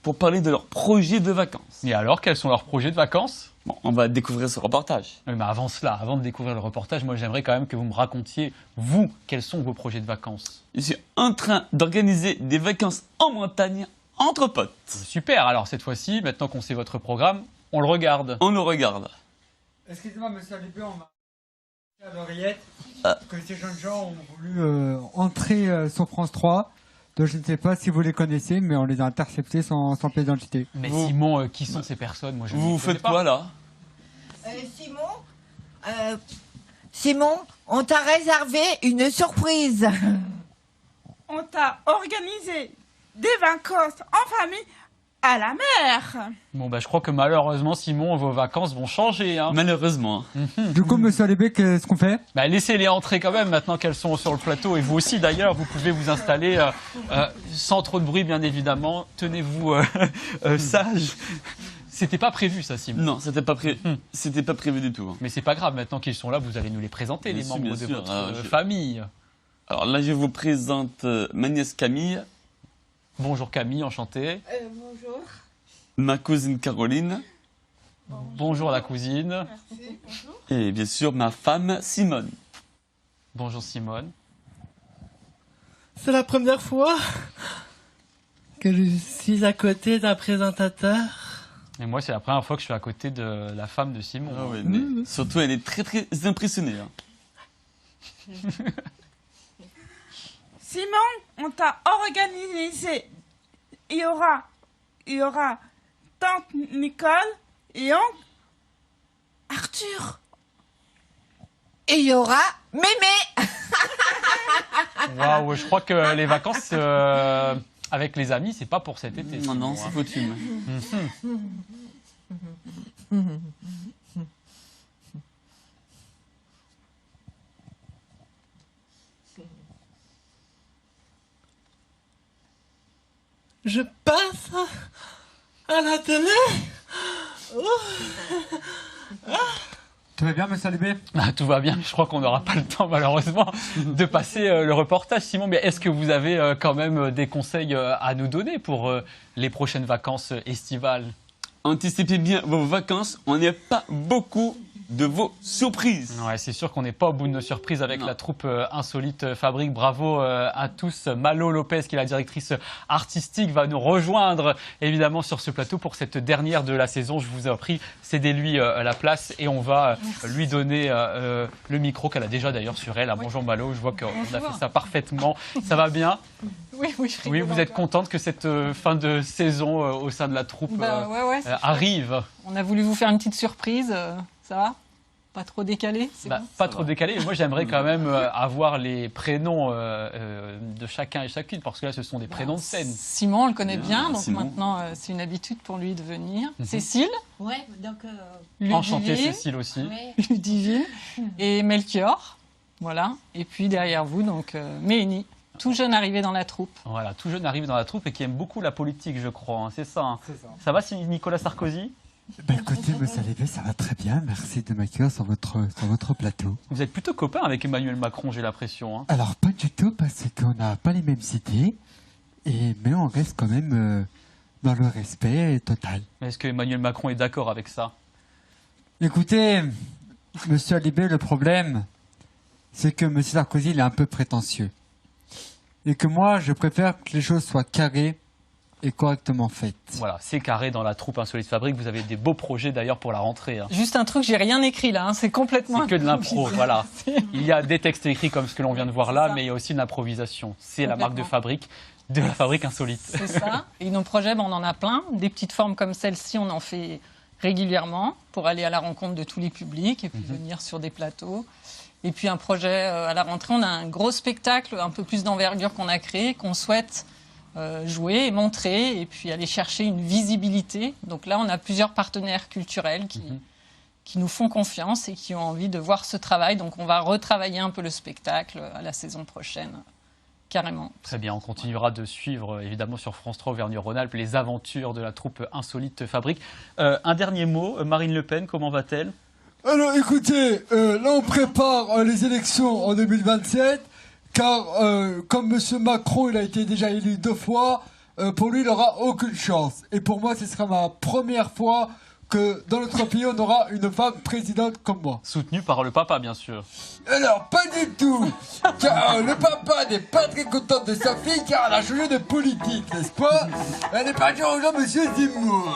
pour parler de leurs projets de vacances. Et alors, quels sont leurs projets de vacances? Bon, on va découvrir ce reportage. Oui, mais avant cela, avant de découvrir le reportage, moi j'aimerais quand même que vous me racontiez, vous, quels sont vos projets de vacances? Je suis en train d'organiser des vacances en montagne entre potes. Super, alors cette fois-ci, maintenant qu'on sait votre programme, on le regarde. On le regarde. Excusez-moi, monsieur Alibé, on m'a à l'oreillette que ces jeunes gens ont voulu entrer sur France 3. Donc je ne sais pas si vous les connaissez, mais on les a interceptés sans pièce d'identité. Mais Vous- Simon, qui sont ces personnes? Moi, je ne Vous les connais faites pas. quoi là? Simon, on t'a réservé une surprise. On t'a organisé des vacances en famille à la mer. Bon, bah je crois que malheureusement, Simon, vos vacances vont changer. Hein. Malheureusement. Du coup, monsieur Alibé, qu'est-ce qu'on fait? Bah, laissez-les entrer quand même maintenant qu'elles sont sur le plateau. Et vous aussi d'ailleurs, vous pouvez vous installer sans trop de bruit bien évidemment. Tenez-vous sages. C'était pas prévu ça, Simon. Non, c'était pas prévu du tout. Mais c'est pas grave, maintenant qu'ils sont là, vous allez nous les présenter, Bien les sûr, membres bien de sûr. votre Alors, famille. Alors là, je vous présente ma nièce Camille, Bonjour Camille, enchanté. Bonjour. ma cousine Caroline Bonjour la cousine. et bien sûr ma femme Simone. Bonjour Simone. C'est la première fois que je suis à côté d'un présentateur. Et moi, c'est la première fois que je suis à côté de la femme de Simon. Ah ouais, mais surtout, elle est très très impressionnée. Hein. Simon, on t'a organisé. Il y aura tante Nicole et oncle Arthur. Et il y aura Mémé. Waouh, je crois que les vacances avec les amis, c'est pas pour cet été. Non, non, Simon, c'est foutu. Je passe à la télé. Tout va bien, monsieur Alibé? Ah, tout va bien, je crois qu'on n'aura pas le temps malheureusement de passer le reportage. Simon, mais est-ce que vous avez quand même des conseils à nous donner pour les prochaines vacances estivales? Anticipez bien vos vacances, on n'est pas beaucoup de vos surprises. Ouais, c'est sûr qu'on n'est pas au bout de nos surprises avec Non. la troupe Insolite Fabrique. Bravo à tous. Malo Lopez, qui est la directrice artistique, va nous rejoindre évidemment sur ce plateau pour cette dernière de la saison. Je vous ai pris, cédez-lui la place et on va lui donner le micro qu'elle a déjà d'ailleurs sur elle. Ah, bonjour Malo, je vois qu'on a fait ça parfaitement. Ça va bien? Oui, je Oui, rigole vous êtes encore. contente que cette fin de saison au sein de la troupe Ouais, c'est chouette. arrive? On a voulu vous faire une petite surprise, ça va? Pas trop décalé, c'est Bah, bon. pas trop décalé. Moi, j'aimerais quand même avoir les prénoms de chacun et chacune, parce que là, ce sont des prénoms de scène. Simon, on le connaît Bien, bien, donc Simon. maintenant c'est une habitude pour lui de venir. Cécile, Ouais, donc. Enchantée, Ludivine, Cécile aussi. Ludivine et Melchior, voilà. Et puis derrière vous, donc Méhénie, tout jeune arrivé dans la troupe. Voilà, tout jeune arrive dans la troupe et qui aime beaucoup la politique, je crois. Hein, c'est ça. Hein. C'est ça. Ça va, si Nicolas Sarkozy? Ben écoutez, monsieur Alibé, ça va très bien. Merci de m'accueillir sur votre plateau. Vous êtes plutôt copain avec Emmanuel Macron, j'ai l'impression. Hein. Alors, pas du tout, parce qu'on n'a pas les mêmes idées. Mais on reste quand même dans le respect total. Est-ce que Emmanuel Macron est d'accord avec ça? Écoutez, monsieur Alibé, le problème, c'est que monsieur Sarkozy, il est un peu prétentieux. Et que moi, je préfère que les choses soient carrées et correctement faites. Voilà, c'est carré dans la troupe Insolite Fabrique. Vous avez des beaux projets d'ailleurs pour la rentrée. Hein. Juste un truc, j'ai rien écrit là, hein, c'est complètement. C'est que de l'impro, improvisé. voilà. Il y a des textes écrits comme ce que l'on vient de voir C'est là, ça. mais il y a aussi de l'improvisation. C'est la marque de Complètement. fabrique de la Fabrique Insolite. C'est ça. Et nos projets, on en a plein. Des petites formes comme celle-ci, on en fait régulièrement pour aller à la rencontre de tous les publics et puis venir sur des plateaux. Et puis un projet à la rentrée, on a un gros spectacle, un peu plus d'envergure qu'on a créé, qu'on souhaite jouer et montrer et puis aller chercher une visibilité. Donc là, on a plusieurs partenaires culturels qui nous font confiance et qui ont envie de voir ce travail. Donc on va retravailler un peu le spectacle à la saison prochaine. Carrément. Très bien, on continuera de suivre évidemment sur France 3 Auvergne-Rhône-Alpes les aventures de la troupe Insolite Fabrique. Un dernier mot, Marine Le Pen, comment va-t-elle? Alors écoutez, là on prépare les élections en 2027, car comme M. Macron il a été déjà élu 2 fois, pour lui, il n'aura aucune chance. Et pour moi, ce sera ma première fois que dans notre pays, on aura une femme présidente comme moi. Soutenu par le papa, bien sûr. Alors, pas du tout. Car le papa n'est pas très content de sa fille car elle a changé de politique, n'est-ce pas? Elle n'est pas du rejoint Monsieur Zemmour.